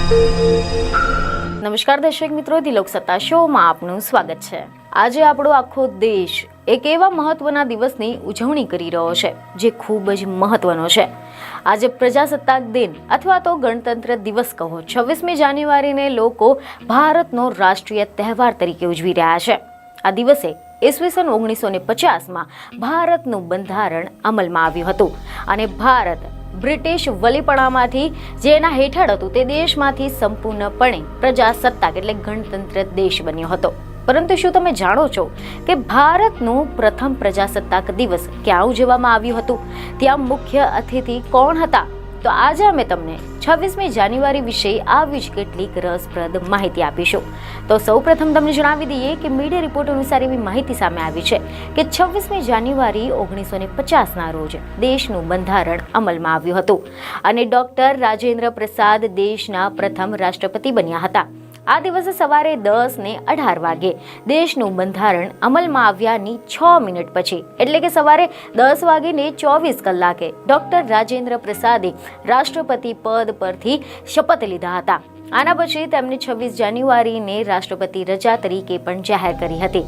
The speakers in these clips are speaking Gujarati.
નમસ્કાર દર્શક મિત્રો, ધી લોકસત્તા શોમાં આપનું સ્વાગત છે। આજે આપણો આખો દેશ એક એવા મહત્વના દિવસની ઉજવણી કરી રહ્યો છે જે ખૂબ જ મહત્વનો છે। આજે પ્રજાસત્તાક દિન અથવા તો ગણતંત્ર દિવસ કહો, 26મી જાન્યુઆરીને લોકો ભારતનો રાષ્ટ્રીય તહેવાર તરીકે ઉજવી રહ્યા છે। આ દિવસે ઈસવીસન 1950માં ભારતનું બંધારણ અમલમાં આવ્યું હતું અને ભારત બ્રિટિશ વલીપણામાંથી જેના હેઠળ હતું તે દેશમાંથી સંપૂર્ણપણે પ્રજાસત્તાક એટલે ગણતંત્ર દેશ બન્યો હતો। પરંતુ શું તમે જાણો છો કે ભારતનું પ્રથમ પ્રજાસત્તાક દિવસ ક્યાં ઉજવવામાં આવ્યું હતું? ત્યાં મુખ્ય અતિથિ કોણ હતા? તો આજે અમે તમને 26મી જાન્યુઆરી વિશે આવી જ કેટલીક રસપ્રદ માહિતી આપીશું। તો સૌપ્રથમ તમને જણાવી દઈએ કે મીડિયા રિપોર્ટ અનુસાર એવી માહિતી સામે આવી છે કે 26મી જાન્યુઆરી 1950ના રોજ દેશનું બંધારણ અમલમાં આવ્યું હતું અને ડોક્ટર રાજેન્દ્ર પ્રસાદ દેશના પ્રથમ રાષ્ટ્રપતિ બન્યા હતા। આ દિવસે સવારે 10:18 વાગે દેશનું બંધારણ અમલમાં આવ્યાની 6 મિનિટ પછી એટલે કે સવારે 10:24 ડોક્ટર રાજેન્દ્ર પ્રસાદે રાષ્ટ્રપતિ પદ પરથી શપથ લીધા હતા। આના પછી તેમણે 26 જાન્યુઆરીને રાષ્ટ્રપતિ રજા તરીકે પણ જાહેર કરી હતી।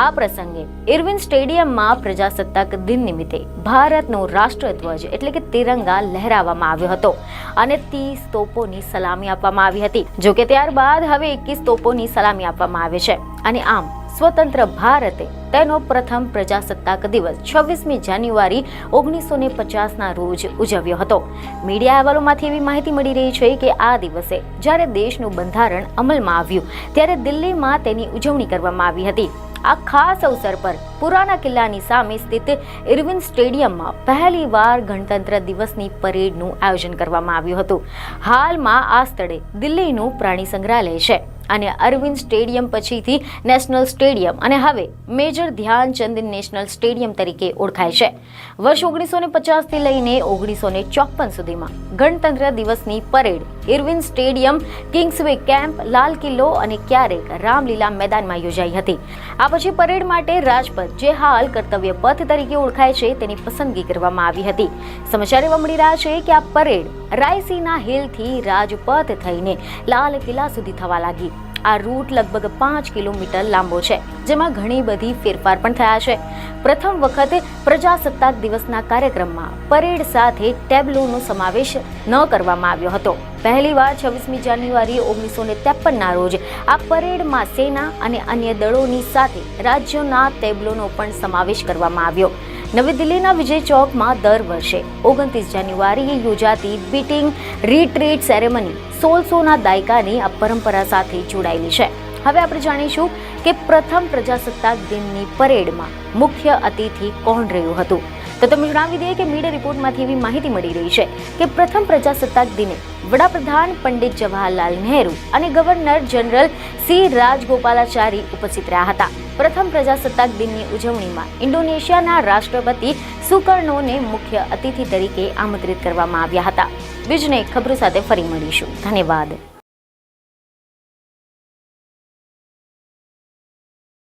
આ પ્રસંગે ઇરવિન સ્ટેડિયમમાં પ્રજાસત્તાક દિન નિમિત્તે ભારતનો રાષ્ટ્રધ્વજ એટલે કે તિરંગા લહેરાવવામાં આવ્યો હતો અને 30 તોપોની સલામી આપવામાં આવી હતી। જોકે ત્યારબાદ હવે 21 તોપોની સલામી આપવામાં આવે છે અને આમ સ્વતંત્ર ભારતે તેનો પ્રથમ પ્રજાસત્તાક દિવસ 26મી જાન્યુઆરી 1950ના રોજ ઉજવ્યો હતો। મીડિયા અહેવાલોમાંથી એવી માહિતી મળી રહી છે કે આ દિવસે જ્યારે દેશનું બંધારણ અમલમાં આવ્યું ત્યારે દિલ્હીમાં તેની ઉજવણી કરવામાં આવી હતી। આ ખાસ અવસર પર પુરાના કિલ્લાની સામે સ્થિત ઇરવિન સ્ટેડિયમમાં પહેલીવાર ગણતંત્ર દિવસની પરેડનું આયોજન કરવામાં આવ્યું હતું। હાલમાં આ સ્થળે દિલ્હીનું પ્રાણી સંગ્રહાલય છે અને અરવિંદ સ્ટેડિયમ પછીથી નેશનલ સ્ટેડિયમ અને હવે મેજર ધ્યાનચંદ નેશનલ સ્ટેડિયમ તરીકે ઓળખાય છે। વર્ષ 1950થી લઈને 1954 સુધીમાં ગણતંત્ર દિવસની parade Irwin stadium, Kingsway camp, Lal Qila અને ક્યારેક રામલીલા મેદાનમાં યોજાઈ હતી। આ પછી પરેડ માટે રાજપથ, જે હાલ કર્તવ્ય પથ તરીકે ઓળખાય છે, તેની પસંદગી કરવામાં આવી હતી। સમાચાર એવા મળી રહ્યા છે કે આ પરેડ રાયસીના હિલથી રાજપથ થઈને લાલ કિલ્લા સુધી થવા લાગી। આ રૂટ લગભગ 5 કિલોમીટર લાંબો છે, જેમાં ઘણી બધી ફેરફાર પણ થયા છે। પ્રથમ વખત પ્રજાસત્તાક દિવસના કાર્યક્રમમાં પરેડ સાથે ટેબ્લોનો સમાવેશ ન કરવામાં આવ્યો હતો। પહેલીવાર 26મી જાન્યુઆરી 1953ના રોજ આ પરેડમાં સેના અને અન્ય દળોની સાથે રાજ્યોના ટેબ્લોનો પણ સમાવેશ કરવામાં આવ્યો। નવી દિલ્હીના વિજય ચોકમાં દર વર્ષે 29 જાન્યુઆરીએ યોજાતી બીટિંગ રિટ્રીટ સેરેમની 1600ના દાયકાની આ પરંપરા સાથે જોડાયેલી છે। હવે આપણે જાણીશું કે પ્રથમ પ્રજાસત્તાક દિનની પરેડમાં મુખ્ય અતિથિ કોણ રહ્યું હતું। તો તમે જણાવી દઈએ કે મીડિયા રિપોર્ટમાંથી એવી માહિતી મળી રહી છે કે પ્રથમ પ્રજાસત્તાક દિને વડાપ્રધાન પંડિત જવાહરલાલ નહેરુ અને ગવર્નર જનરલ સી રાજગોપાલાચારી ઉપસ્થિત રહ્યા હતા। પ્રથમ પ્રજાસત્તાક દિનની ઉજવણીમાં ઇન્ડોનેશિયાના રાષ્ટ્રપતિ સુકર્ણોને મુખ્ય અતિથિ તરીકે આમંત્રિત કરવામાં આવ્યા હતા। બીજને ખબરો સાથે ફરી મળીશું। ધન્યવાદ।